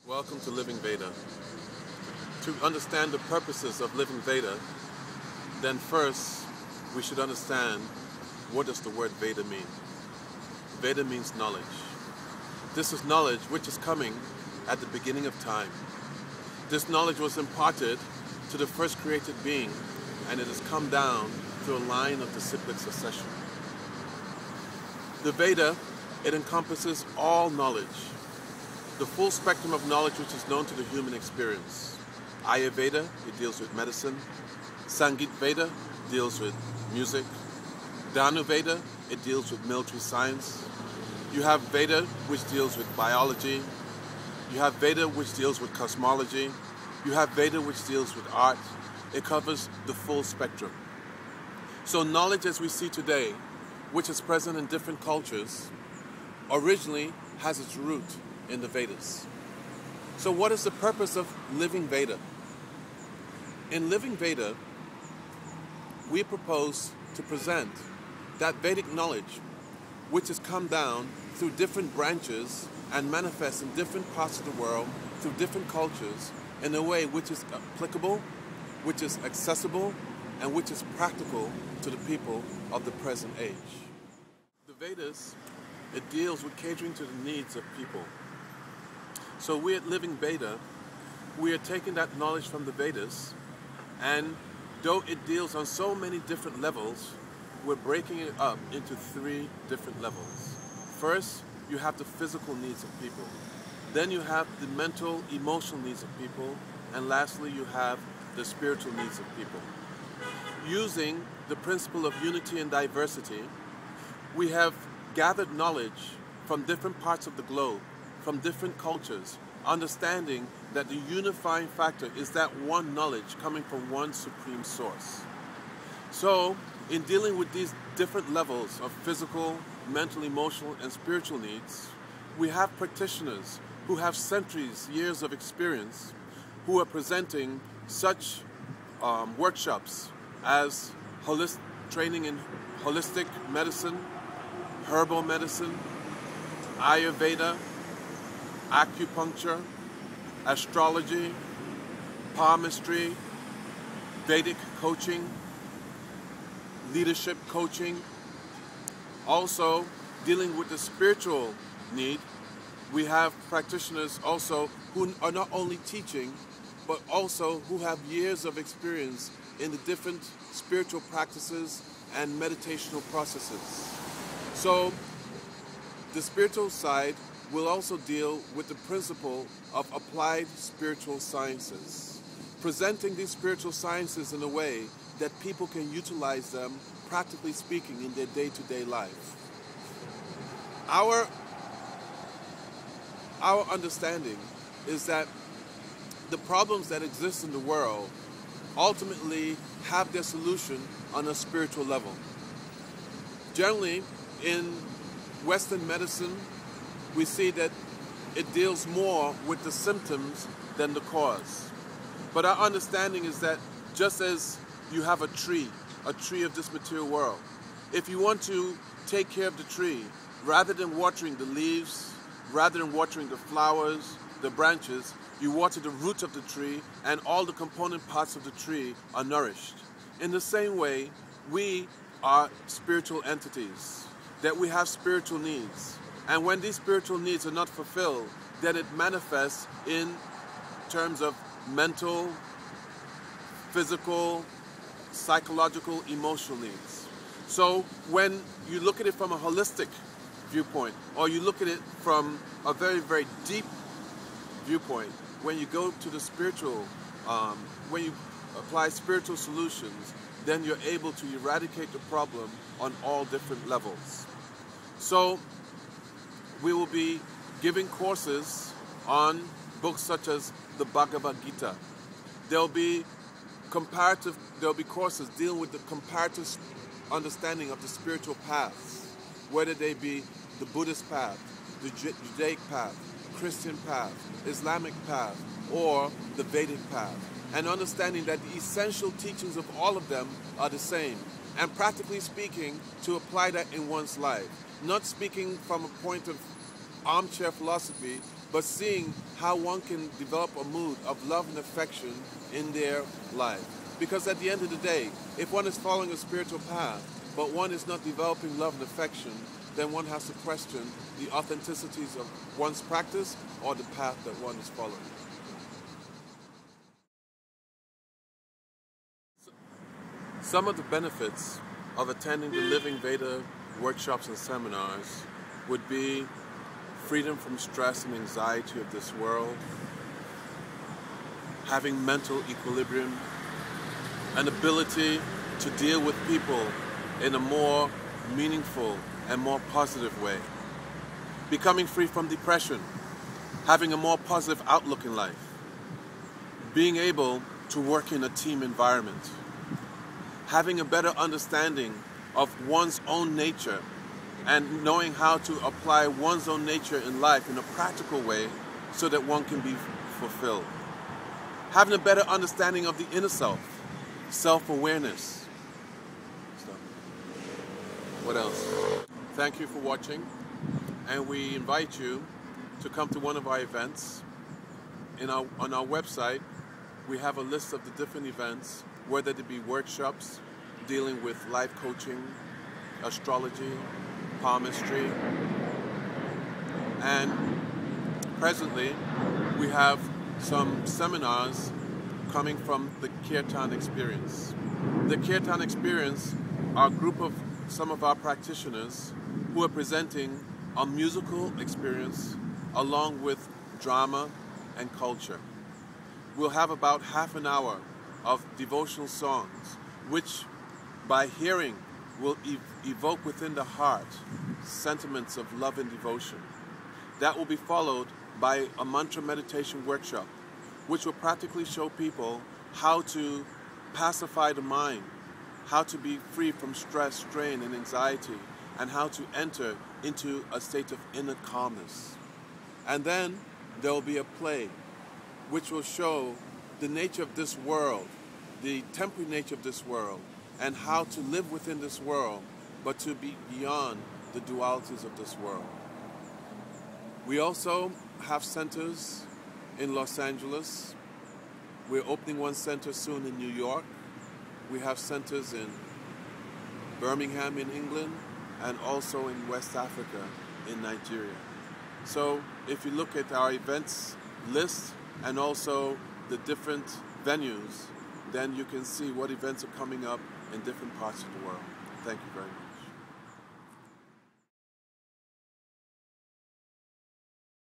Welcome to Living VEDA. To understand the purposes of Living VEDA, then first we should understand what does the word Veda mean. Veda means knowledge. This is knowledge which is coming at the beginning of time. This knowledge was imparted to the first created being, and it has come down through a line of disciplic succession. The Veda, it encompasses all knowledge, the full spectrum of knowledge which is known to the human experience. Ayurveda, it deals with medicine. Sangeet Veda deals with music. Dhanu Veda, it deals with military science. You have Veda, which deals with biology. You have Veda, which deals with cosmology. You have Veda, which deals with art. It covers the full spectrum. So knowledge as we see today, which is present in different cultures, originally has its root in the Vedas. So what is the purpose of Living Veda? In Living Veda, we propose to present that Vedic knowledge which has come down through different branches and manifests in different parts of the world, through different cultures, in a way which is applicable, which is accessible, and which is practical to the people of the present age. The Vedas, it deals with catering to the needs of people. So we at Living Veda, we are taking that knowledge from the Vedas, and though it deals on so many different levels, we're breaking it up into 3 different levels. First, you have the physical needs of people. Then you have the mental, emotional needs of people. And lastly, you have the spiritual needs of people. Using the principle of unity and diversity, we have gathered knowledge from different parts of the globe, from different cultures, understanding that the unifying factor is that one knowledge coming from one supreme source. So, in dealing with these different levels of physical, mental, emotional, and spiritual needs, we have practitioners who have centuries, years of experience, who are presenting such workshops as training in holistic medicine, herbal medicine, Ayurveda, acupuncture, astrology, palmistry, Vedic coaching, leadership coaching. Also, dealing with the spiritual need, we have practitioners also who are not only teaching, but also who have years of experience in the different spiritual practices and meditational processes. So, the spiritual side will also deal with the principle of applied spiritual sciences, presenting these spiritual sciences in a way that people can utilize them, practically speaking, in their day-to-day life. Our understanding is that the problems that exist in the world ultimately have their solution on a spiritual level. Generally, in Western medicine, we see that it deals more with the symptoms than the cause. But our understanding is that just as you have a tree of this material world, if you want to take care of the tree, rather than watering the leaves, rather than watering the flowers, the branches, you water the roots of the tree, and all the component parts of the tree are nourished. In the same way, we are spiritual entities, that we have spiritual needs. And when these spiritual needs are not fulfilled, then it manifests in terms of mental, physical, psychological, emotional needs. So when you look at it from a holistic viewpoint, or you look at it from a very, very deep viewpoint, when you go to the spiritual, when you apply spiritual solutions, then you're able to eradicate the problem on all different levels. So we will be giving courses on books such as the Bhagavad Gita. There'll be courses dealing with the comparative understanding of the spiritual paths, whether they be the Buddhist path, the Judaic path, Christian path, Islamic path, or the Vedic path. And understanding that the essential teachings of all of them are the same. And practically speaking, to apply that in one's life. Not speaking from a point of armchair philosophy, but seeing how one can develop a mood of love and affection in their life. Because at the end of the day, if one is following a spiritual path, but one is not developing love and affection, then one has to question the authenticities of one's practice or the path that one is following. Some of the benefits of attending the Living VEDA workshops and seminars would be freedom from stress and anxiety of this world, having mental equilibrium, an ability to deal with people in a more meaningful and more positive way, becoming free from depression, having a more positive outlook in life, being able to work in a team environment, having a better understanding of one's own nature and knowing how to apply one's own nature in life in a practical way so that one can be fulfilled. Having a better understanding of the inner self, self-awareness. What else? Thank you for watching, and we invite you to come to one of our events. On our website, we have a list of the different events, whether they be workshops dealing with life coaching, astrology, palmistry, and presently we have some seminars coming from the Kirtan Experience. The Kirtan Experience are a group of some of our practitioners who are presenting a musical experience along with drama and culture. We'll have about half an hour of devotional songs, which by hearing will evoke within the heart sentiments of love and devotion. That will be followed by a mantra meditation workshop, which will practically show people how to pacify the mind, how to be free from stress, strain, and anxiety, and how to enter into a state of inner calmness. And then there will be a play which will show the nature of this world, the temporary nature of this world, and how to live within this world, but to be beyond the dualities of this world. We also have centers in Los Angeles. We're opening one center soon in New York. We have centers in Birmingham in England and also in West Africa in Nigeria. So if you look at our events list and also the different venues, then you can see what events are coming up in different parts of the world. Thank you very much.